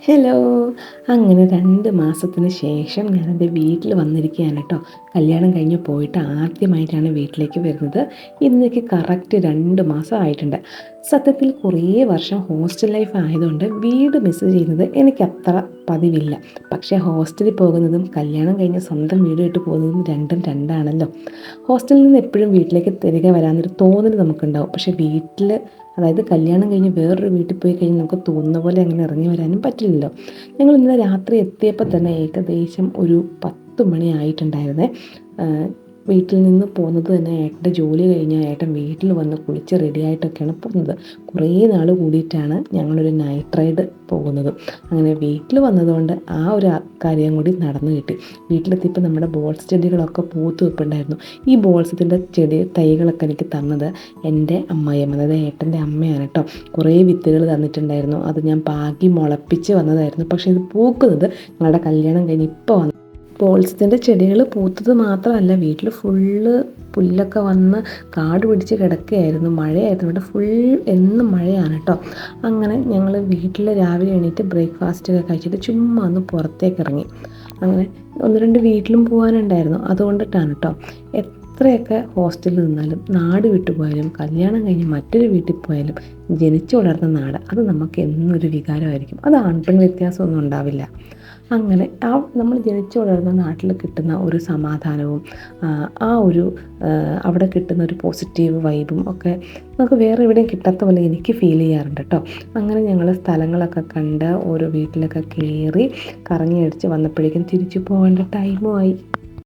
Hello. അങ്ങനെ 2 മാസത്തിന് ശേഷം ഞാനെൻ്റെ വീട്ടിൽ വന്നിരിക്കുകയാണ് കേട്ടോ. കല്യാണം കഴിഞ്ഞ് പോയിട്ട് ആദ്യമായിട്ടാണ് വീട്ടിലേക്ക് വരുന്നത്. ഇന്നേക്ക് കറക്റ്റ് 2 മാസം ആയിട്ടുണ്ട്. സത്യത്തിൽ കുറേ വർഷം ഹോസ്റ്റൽ ലൈഫ് ആയതുകൊണ്ട് വീട് മിസ് ചെയ്യുന്നത് എനിക്കത്ര പതിവില്ല. പക്ഷേ ഹോസ്റ്റലിൽ പോകുന്നതും കല്യാണം കഴിഞ്ഞ് സ്വന്തം വീട് വിട്ട് പോകുന്നതും രണ്ടും രണ്ടാണല്ലോ. ഹോസ്റ്റലിൽ നിന്ന് എപ്പോഴും വീട്ടിലേക്ക് തിരികെ വരാമെന്നൊരു തോന്നൽ നമുക്കുണ്ടാവും. പക്ഷേ വീട്ടിൽ, അതായത് കല്യാണം കഴിഞ്ഞ് വേറൊരു വീട്ടിൽ പോയി കഴിഞ്ഞ് നമുക്ക് തോന്നുന്ന പോലെ അങ്ങനെ ഇറങ്ങി വരാനും പറ്റില്ലല്ലോ. ഞങ്ങൾ ഇന്നലെ രാത്രി എത്തിയപ്പോൾ തന്നെ ഏകദേശം ഒരു 10 മണി ആയിട്ടുണ്ടായിരുന്നേ. വീട്ടിൽ നിന്ന് പോകുന്നത് തന്നെ ഏട്ടൻ്റെ ജോലി കഴിഞ്ഞാൽ ഏട്ടൻ വീട്ടിൽ വന്ന് കുളിച്ച് റെഡിയായിട്ടൊക്കെയാണ് പോകുന്നത്. കുറേ നാൾ കൂടിയിട്ടാണ് ഞങ്ങളൊരു നൈറ്റ് റൈഡ് പോകുന്നത്. അങ്ങനെ വീട്ടിൽ വന്നതുകൊണ്ട് ആ ഒരു കാര്യം കൂടി നടന്നു കിട്ടി. വീട്ടിലെത്തിയപ്പോൾ നമ്മുടെ ബോൾസ് ചെടികളൊക്കെ പൂത്ത് വെപ്പുണ്ടായിരുന്നു. ഈ ബോൾസത്തിൻ്റെ ചെടി തൈകളൊക്കെ എനിക്ക് തന്നത് എൻ്റെ അമ്മായിയമ്മ, അതായത് ഏട്ടൻ്റെ അമ്മയാണ് കേട്ടോ. കുറേ വിത്തുകൾ തന്നിട്ടുണ്ടായിരുന്നു. അത് ഞാൻ പാകി മുളപ്പിച്ച് വന്നതായിരുന്നു. പക്ഷേ ഇത് പൂക്കുന്നത് ഞങ്ങളുടെ കല്യാണം കഴിഞ്ഞ് ഇപ്പോൾ വന്നു. ബോൾസത്തിൻ്റെ ചെടികൾ പൂത്തത് മാത്രമല്ല, വീട്ടിൽ ഫുള്ള് പുല്ലൊക്കെ വന്ന് കാട് പിടിച്ച് കിടക്കുകയായിരുന്നു. മഴയായിരുന്നു, ഇവിടെ ഫുൾ എന്നും മഴയാണ് കേട്ടോ. അങ്ങനെ ഞങ്ങൾ വീട്ടിൽ രാവിലെ എണീറ്റ് ബ്രേക്ക്ഫാസ്റ്റൊക്കെ കഴിച്ചിട്ട് ചുമ്മാ ഒന്ന് പുറത്തേക്ക് ഇറങ്ങി. അങ്ങനെ 1-2 വീട്ടിലും പോകാനുണ്ടായിരുന്നു. അതുകൊണ്ടിട്ടാണ് കേട്ടോ. എത്രയൊക്കെ ഹോസ്റ്റലിൽ നിന്നാലും, നാട് വിട്ടുപോയാലും, കല്യാണം കഴിഞ്ഞ് മറ്റൊരു വീട്ടിൽ പോയാലും ജനിച്ചു വളർന്ന നാട് അത് നമുക്ക് എന്നൊരു വികാരമായിരിക്കും. അത് ആൺപെൺ വ്യത്യാസമൊന്നും ഉണ്ടാവില്ല. അങ്ങനെ നമ്മൾ ജനിച്ചു വളർന്ന നാട്ടിൽ കിട്ടുന്ന ഒരു സമാധാനവും ആ ഒരു അവിടെ കിട്ടുന്ന ഒരു പോസിറ്റീവ് വൈബും ഒക്കെ നമുക്ക് വേറെ എവിടെയും കിട്ടാത്ത പോലെ എനിക്ക് ഫീൽ ചെയ്യാറുണ്ട് കേട്ടോ. അങ്ങനെ ഞങ്ങൾ സ്ഥലങ്ങളൊക്കെ കണ്ട് ഓരോ വീട്ടിലൊക്കെ കയറി കറങ്ങി അടിച്ച് വന്നപ്പോഴേക്കും തിരിച്ചു പോകേണ്ട ടൈമുമായി.